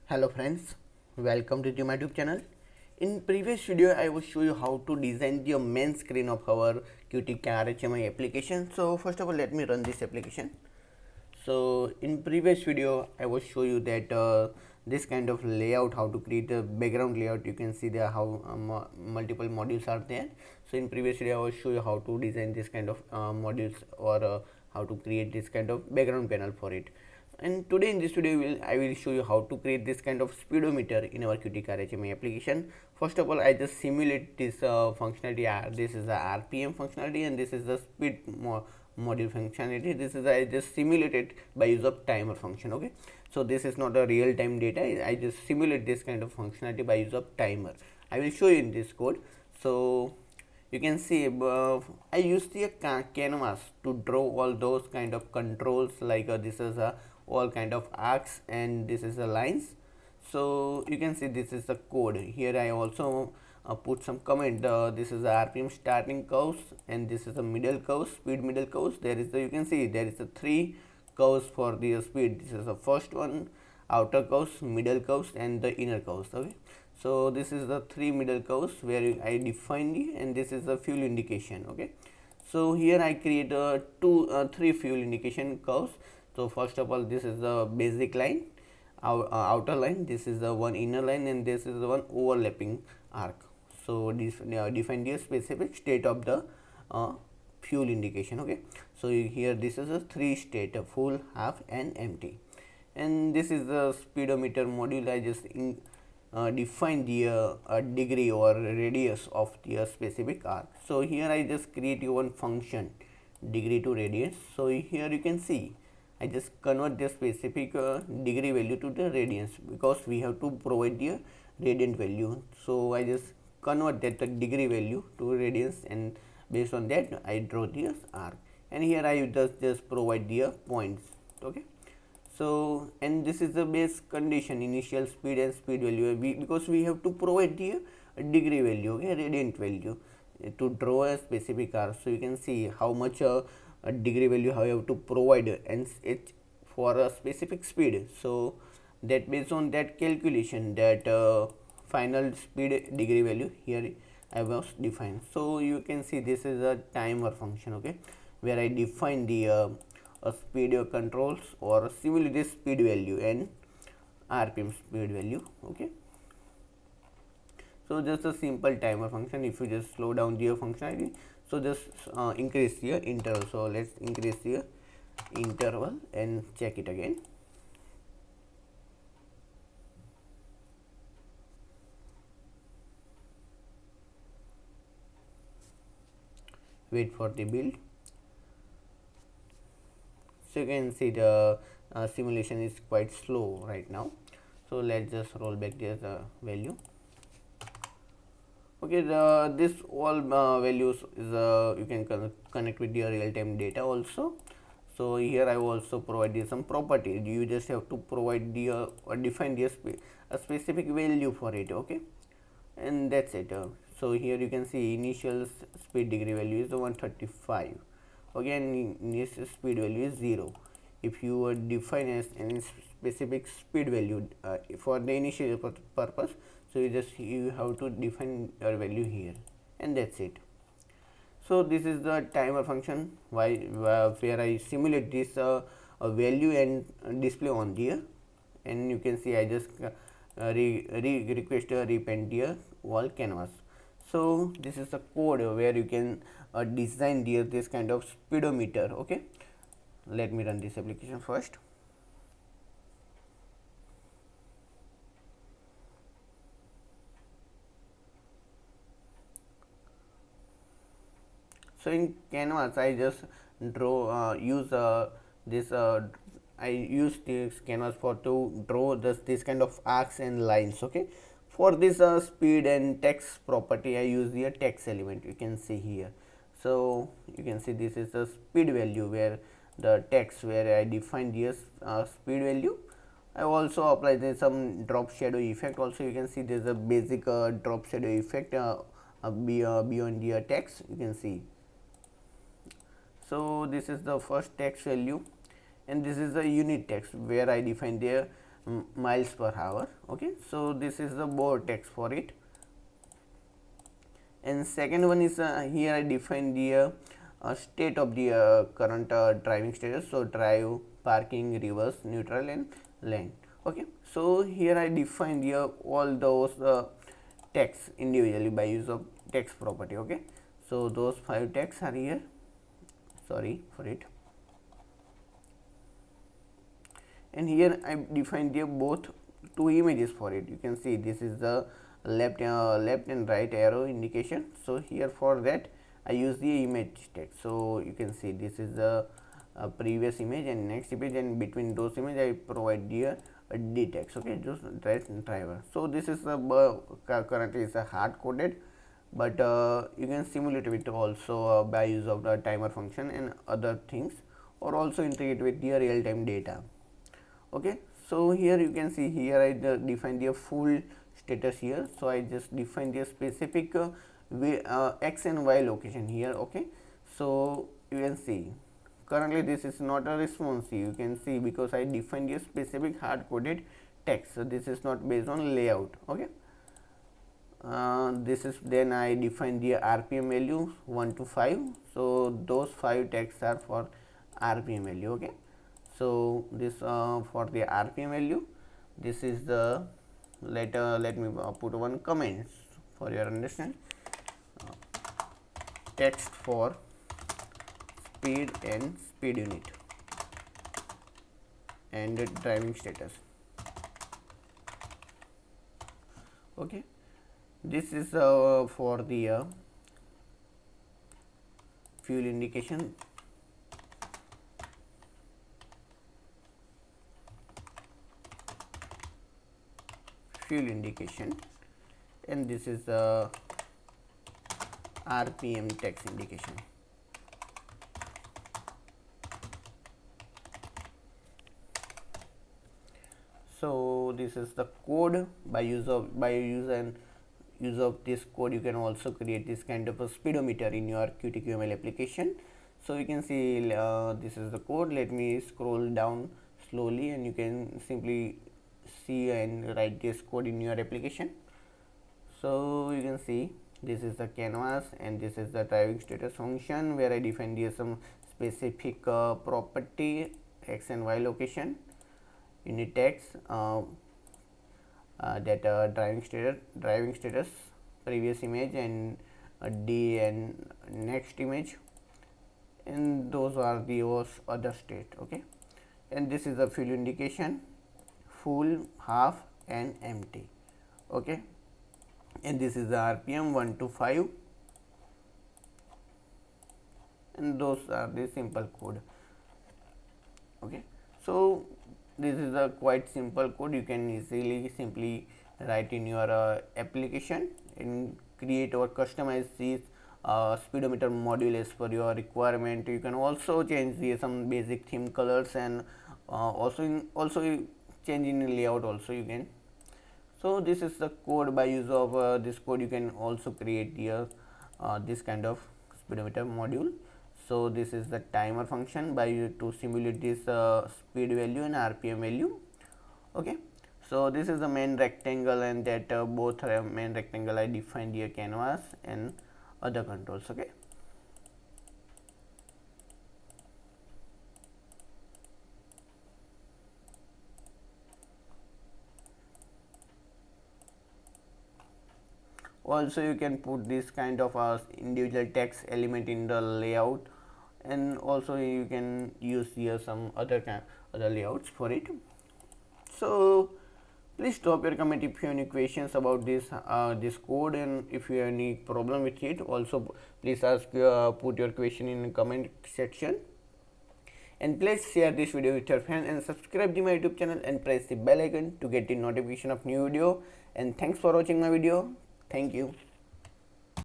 Hello friends, welcome to my YouTube channel. In previous video I will show you how to design the main screen of our Qt Car HMI application. So first of all let me run this application. So in previous video I will show you that this kind of layout, how to create a background layout. You can see there how multiple modules are there. So in previous video I will show you how to design this kind of modules or how to create this kind of background panel for it. And today in this video I will show you how to create this kind of speedometer in our Qt Car HMI application. First of all I just simulate this functionality. This is the RPM functionality and this is the speed module functionality. This is I just simulated by use of timer function. Okay, so this is not a real time data. I just simulate this kind of functionality by use of timer. I will show you in this code. So you can see I use the canvas to draw all those kind of controls, like this is a all kind of arcs and this is the lines. So you can see this is the code. Here I also put some comment. This is the RPM starting curves and this is the middle curves, speed middle curves. There is the, you can see there is the three curves for the speed. This is the first one, outer curves, middle curves and the inner curves. Okay, so this is the three middle curves where I define the, and this is the fuel indication. Okay, so here I create three fuel indication curves. So first of all this is the basic line, outer line, this is the one inner line and this is the one overlapping arc. So this define the specific state of the fuel indication. Okay, so here this is a three state, full, half and empty. And this is the speedometer module. I just define the degree or radius of the specific arc. So here I just create one function, degree to radius. So here you can see I just convert the specific degree value to the radians, because we have to provide the radiant value. So I just convert that the degree value to radians, and based on that I draw the arc, and here I just provide the points. Okay, so and this is the base condition, initial speed and speed value, because we have to provide the degree value, okay, radiant value, to draw a specific arc. So you can see how much a degree value how you have to provide, and it for a specific speed. So that based on that calculation, that final speed degree value here I was defined. So you can see this is a timer function. Okay, where I define the speed controls or simulate this speed value and RPM speed value. Okay, so just a simple timer function. If you just slow down the functionality, so just increase the interval. So let's increase the interval and check it again. Wait for the build. So you can see the simulation is quite slow right now. So let's just roll back the value. Okay, this all values is you can connect with your real-time data also. So here I will also provide you some property. You just have to provide the or define the a specific value for it. Okay, and that's it. So here you can see initial speed degree value is 135. Okay, and initial speed value is 0. If you define as any specific speed value for the initial purpose, so you have to define your value here, and that's it. So this is the timer function where I simulate this value and display on here, and you can see I just request a repaint the wall canvas. So this is the code where you can design this kind of speedometer. Okay, let me run this application first. So in canvas I just draw use this I use this canvas for to draw this kind of arcs and lines. Okay, for this speed and text property I use the text element. You can see here. So you can see this is the speed value where the text where I define this speed value. I also apply some drop shadow effect. Also you can see there is a basic drop shadow effect beyond the text. You can see. So this is the first text value, and this is the unit text where I define the miles per hour. Okay, so this is the board text for it. And second one is here I define the state of the current driving status. So drive, parking, reverse, neutral, and lane. Okay, so here I define here all those texts individually by use of text property. Okay, so those 5 texts are here. Sorry for it. And here I defined here both 2 images for it. You can see this is the left and right arrow indication. So here for that I use the image text. So you can see this is the previous image and next image, and between those images I provide here a D text. Okay, just driver. So this is currently is a hard coded, but you can simulate it also by use of the timer function and other things, or also integrate with the real time data. Okay, so here you can see here I define the full status here. So I just define the specific x and y location here. Okay, so you can see currently this is not a responsive, you can see, because I defined a specific hard coded text. So this is not based on layout. Okay, this is then I define the RPM value 1 to 5. So those 5 texts are for RPM value. Okay, so this for the RPM value, this is the let me put one comments for your understand. Text for speed and speed unit and driving status. Okay, this is for the fuel indication. Fuel indication, and this is the RPM text indication. So this is the code. By use of this code, you can also create this kind of a speedometer in your Qt QML application. So you can see this is the code. Let me scroll down slowly, and you can simply see and write this code in your application. So you can see this is the canvas, and this is the driving status function where I define here some specific property x and y location, unit text, that driving status, previous image, and D and next image, and those are the other state. Okay, and this is the fuel indication, full, half, and empty. Okay, and this is the RPM 1 to 5, and those are the simple code. Okay, so this is a quite simple code. You can easily simply write in your application and create or customize these speedometer module as per your requirement. You can also change some basic theme colors, and also change in layout also you can. So this is the code. By use of this code, you can also create here this kind of speedometer module. So this is the timer function by to simulate this speed value and RPM value. Okay, so this is the main rectangle, and that both main rectangle I defined here canvas and other controls. Okay, also you can put this kind of individual text element in the layout, and also you can use here some other layouts for it. So please drop your comment if you have any questions about this code, and if you have any problem with it, also please put your question in the comment section. And please share this video with your friends, and subscribe to my YouTube channel and press the bell icon to get the notification of new video. And thanks for watching my video. Thank you.